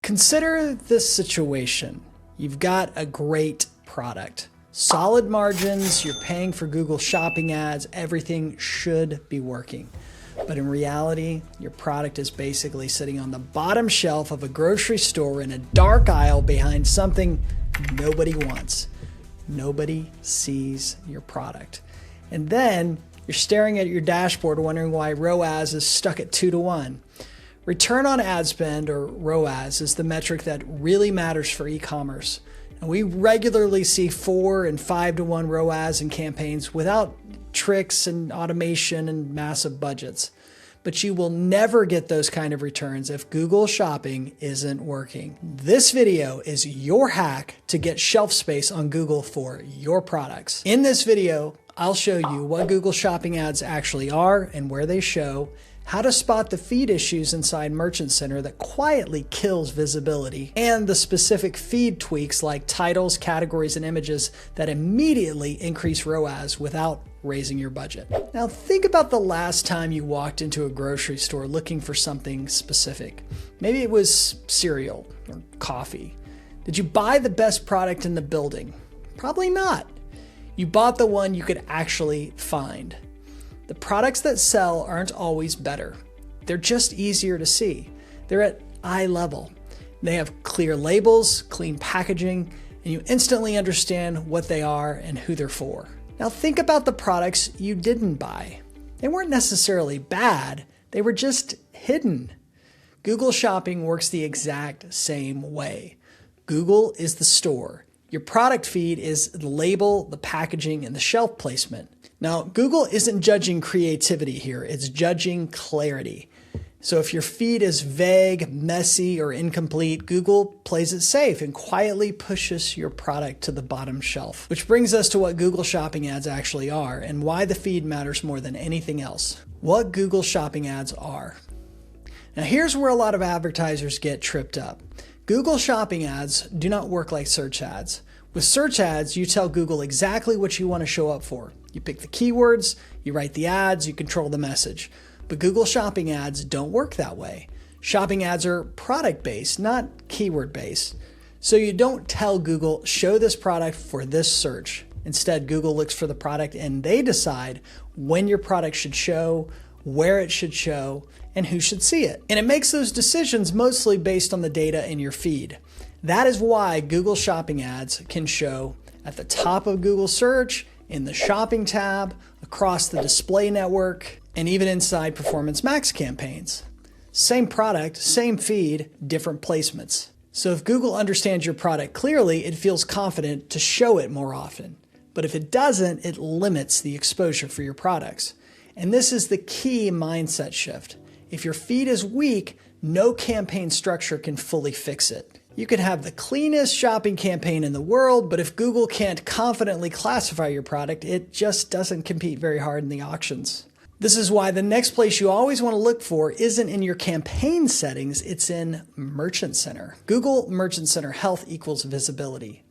Consider this situation. You've got a great product, solid margins, you're paying for Google Shopping ads, everything should be working. But in reality, your product is basically sitting on the bottom shelf of a grocery store in a dark aisle behind something nobody wants. Nobody sees your product. And then you're staring at your dashboard wondering why ROAS is stuck at 2-to-1. Return on ad spend, or ROAS, is the metric that really matters for e-commerce. And we regularly see 4 and 5-to-1 ROAS in campaigns without tricks and automation and massive budgets. But you will never get those kind of returns if Google Shopping isn't working. This video is your hack to get shelf space on Google for your products. In this video, I'll show you what Google Shopping ads actually are and where they show, how to spot the feed issues inside Merchant Center that quietly kills visibility, and the specific feed tweaks like titles, categories, and images that immediately increase ROAS without raising your budget. Now think about the last time you walked into a grocery store looking for something specific. Maybe it was cereal or coffee. Did you buy the best product in the building? Probably not. You bought the one you could actually find. The products that sell aren't always better. They're just easier to see. They're at eye level. They have clear labels, clean packaging, and you instantly understand what they are and who they're for. Now think about the products you didn't buy. They weren't necessarily bad, they were just hidden. Google Shopping works the exact same way. Google is the store. Your product feed is the label, the packaging, and the shelf placement. Now, Google isn't judging creativity here, it's judging clarity. So if your feed is vague, messy, or incomplete, Google plays it safe and quietly pushes your product to the bottom shelf. Which brings us to what Google Shopping ads actually are and why the feed matters more than anything else. What Google Shopping ads are. Now here's where a lot of advertisers get tripped up. Google Shopping ads do not work like search ads. With search ads, you tell Google exactly what you want to show up for. You pick the keywords, you write the ads, you control the message. But Google Shopping ads don't work that way. Shopping ads are product-based, not keyword-based. So you don't tell Google, show this product for this search. Instead, Google looks for the product and they decide when your product should show, where it should show, and who should see it. And it makes those decisions mostly based on the data in your feed. That is why Google Shopping ads can show at the top of Google search, in the shopping tab, across the display network, and even inside Performance Max campaigns. Same product, same feed, different placements. So if Google understands your product clearly, it feels confident to show it more often. But if it doesn't, it limits the exposure for your products. And this is the key mindset shift. If your feed is weak, no campaign structure can fully fix it. You could have the cleanest shopping campaign in the world, but if Google can't confidently classify your product, it just doesn't compete very hard in the auctions. This is why the next place you always want to look for isn't in your campaign settings, it's in Merchant Center. Google Merchant Center health equals visibility.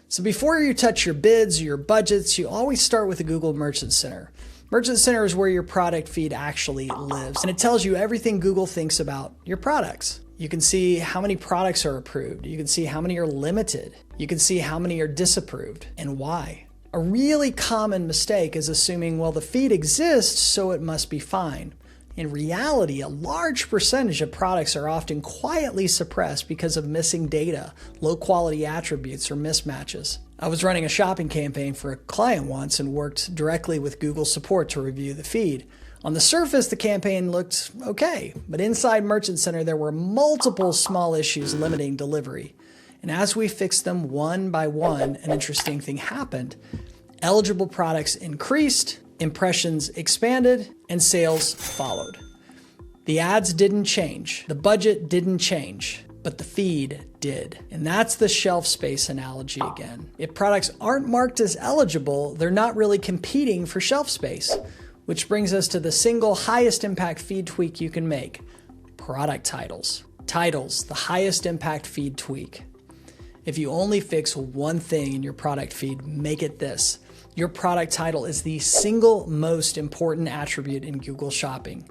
So before you touch your bids or your budgets, you always start with the Google Merchant Center. Merchant Center is where your product feed actually lives, and it tells you everything Google thinks about your products. You can see how many products are approved. You can see how many are limited. You can see how many are disapproved and why. A really common mistake is assuming, well, the feed exists, so it must be fine. In reality, a large percentage of products are often quietly suppressed because of missing data, low quality attributes, or mismatches. I was running a shopping campaign for a client once and worked directly with Google support to review the feed. On the surface, the campaign looked okay, but inside Merchant Center, there were multiple small issues limiting delivery. And as we fixed them one by one, an interesting thing happened. Eligible products increased, impressions expanded, and sales followed. The ads didn't change, the budget didn't change, but the feed did. And that's the shelf space analogy again. If products aren't marked as eligible, they're not really competing for shelf space. Which brings us to the single highest impact feed tweak you can make, product titles. Titles, the highest impact feed tweak. If you only fix one thing in your product feed, make it this. Your product title is the single most important attribute in Google Shopping.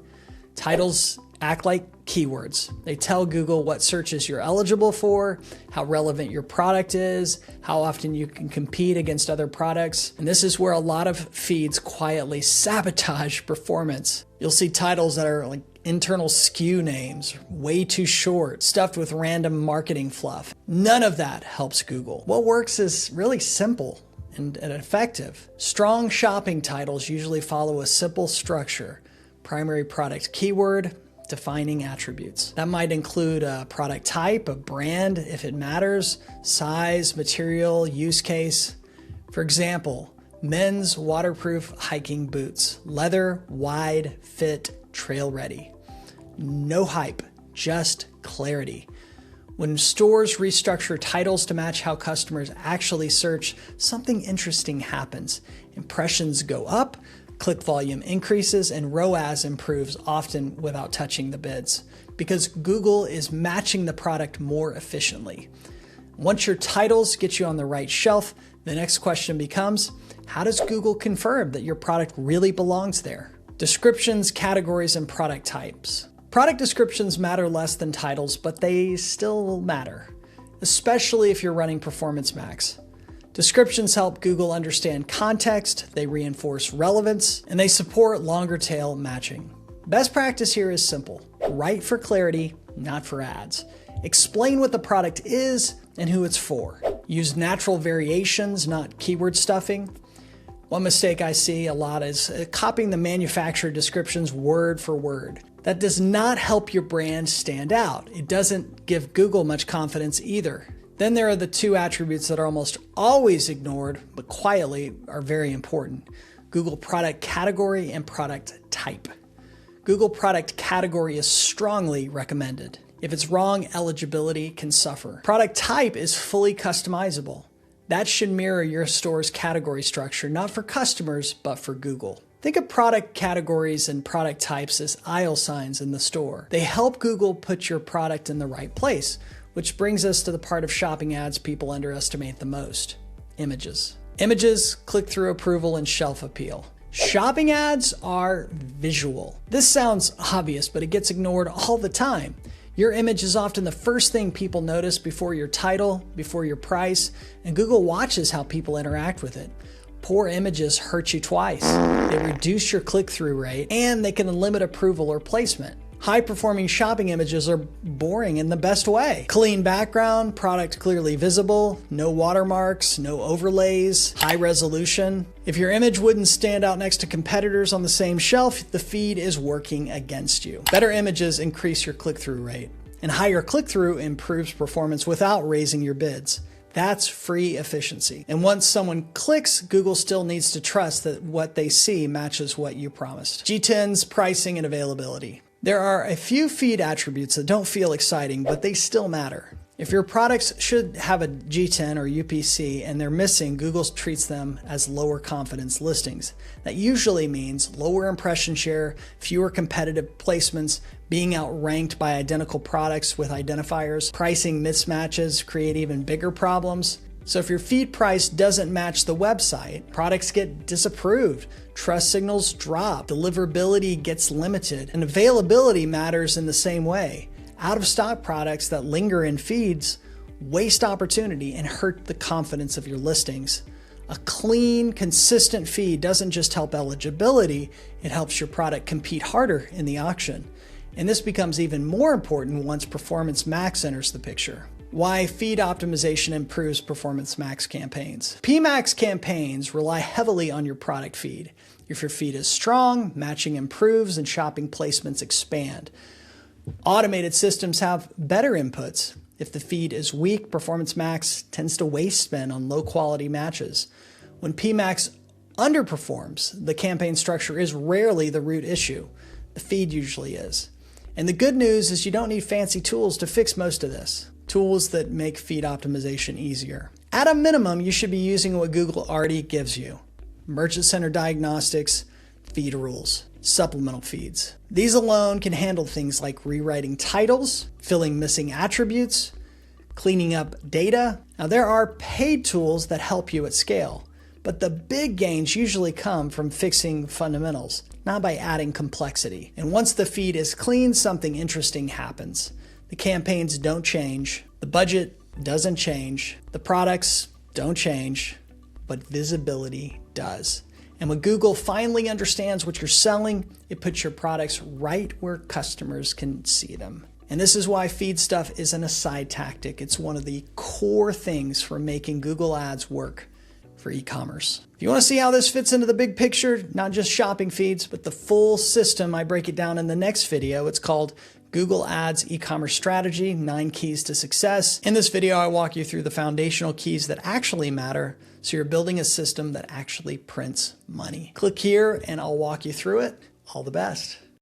Titles act like keywords. They tell Google what searches you're eligible for, how relevant your product is, how often you can compete against other products. And this is where a lot of feeds quietly sabotage performance. You'll see titles that are like internal SKU names, way too short, stuffed with random marketing fluff. None of that helps Google. What works is really simple and effective. Strong shopping titles usually follow a simple structure: primary product keyword, defining attributes. That might include a product type, a brand if it matters, size, material, use case. For example, men's waterproof hiking boots, leather, wide, fit, trail ready. No hype, just clarity. When stores restructure titles to match how customers actually search, something interesting happens. Impressions go up, click volume increases, and ROAS improves, often without touching the bids, because Google is matching the product more efficiently. Once your titles get you on the right shelf, the next question becomes, how does Google confirm that your product really belongs there? Descriptions, categories, and product types. Product descriptions matter less than titles, but they still matter, especially if you're running Performance Max. Descriptions help Google understand context, they reinforce relevance, and they support longer tail matching. Best practice here is simple. Write for clarity, not for ads. Explain what the product is and who it's for. Use natural variations, not keyword stuffing. One mistake I see a lot is copying the manufacturer descriptions word for word. That does not help your brand stand out. It doesn't give Google much confidence either. Then there are the two attributes that are almost always ignored, but quietly are very important: Google product category and product type. Google product category is strongly recommended. If it's wrong, eligibility can suffer. Product type is fully customizable. That should mirror your store's category structure, not for customers, but for Google. Think of product categories and product types as aisle signs in the store. They help Google put your product in the right place, which brings us to the part of shopping ads people underestimate the most: images. Images, click-through approval, and shelf appeal. Shopping ads are visual. This sounds obvious, but it gets ignored all the time. Your image is often the first thing people notice before your title, before your price, and Google watches how people interact with it. Poor images hurt you twice. They reduce your click-through rate, and they can limit approval or placement. High-performing shopping images are boring in the best way. Clean background, product clearly visible, no watermarks, no overlays, high resolution. If your image wouldn't stand out next to competitors on the same shelf, the feed is working against you. Better images increase your click-through rate, and higher click-through improves performance without raising your bids. That's free efficiency. And once someone clicks, Google still needs to trust that what they see matches what you promised. GTINs, pricing, and availability. There are a few feed attributes that don't feel exciting, but they still matter. If your products should have a GTIN or UPC and they're missing, Google treats them as lower confidence listings. That usually means lower impression share, fewer competitive placements, being outranked by identical products with identifiers. Pricing mismatches create even bigger problems. So if your feed price doesn't match the website, products get disapproved, trust signals drop, deliverability gets limited, and availability matters in the same way. Out-of-stock products that linger in feeds waste opportunity and hurt the confidence of your listings. A clean, consistent feed doesn't just help eligibility, it helps your product compete harder in the auction. And this becomes even more important once Performance Max enters the picture. Why feed optimization improves Performance Max campaigns. PMax campaigns rely heavily on your product feed. If your feed is strong, matching improves and shopping placements expand. Automated systems have better inputs. If the feed is weak, Performance Max tends to waste spend on low quality matches. When PMax underperforms, the campaign structure is rarely the root issue. The feed usually is. And the good news is you don't need fancy tools to fix most of this. Tools that make feed optimization easier. At a minimum, you should be using what Google already gives you: Merchant Center diagnostics, feed rules, supplemental feeds. These alone can handle things like rewriting titles, filling missing attributes, cleaning up data. Now, there are paid tools that help you at scale, but the big gains usually come from fixing fundamentals, not by adding complexity. And once the feed is clean, something interesting happens. The campaigns don't change, the budget doesn't change, the products don't change, but visibility does. And when Google finally understands what you're selling, it puts your products right where customers can see them. And this is why feed stuff isn't a side tactic. It's one of the core things for making Google Ads work for e-commerce. If you want to see how this fits into the big picture, not just shopping feeds, but the full system, I break it down in the next video. It's called Google Ads E-commerce Strategy, 9 Keys to Success. In this video, I walk you through the foundational keys that actually matter, so you're building a system that actually prints money. Click here and I'll walk you through it. All the best.